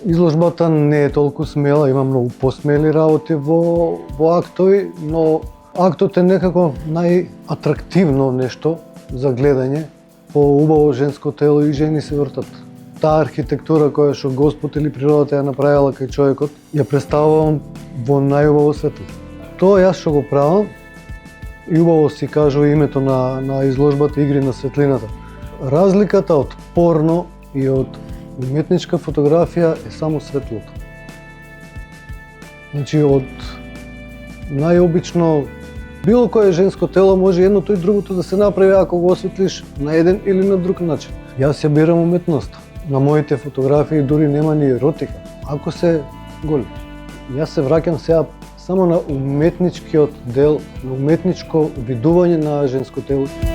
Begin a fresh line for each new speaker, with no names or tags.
Изложбата не е толку смела, има многу посмели работи во актови, но актот е некако најатрактивно нешто за гледање. По убаво женско тело и жени се вртат. Таа архитектура која што Господ или природата ја направила кај човекот, ја представувам во најубаво светло. Тоа јас што го правам, и убаво си кажува името на изложбата Игри на светлината. Разликата од порно и од уметничка фотографија е само светлото. Значи, од најобично било кое женско тело може едното и другото да се направи ако го осветлиш на еден или на друг начин. Јас ја бирам уметноста. На моите фотографии дури нема ни еротика, ако се голи. Јас се враќам сега само на уметничкиот дел, на уметничко видување на женско тело.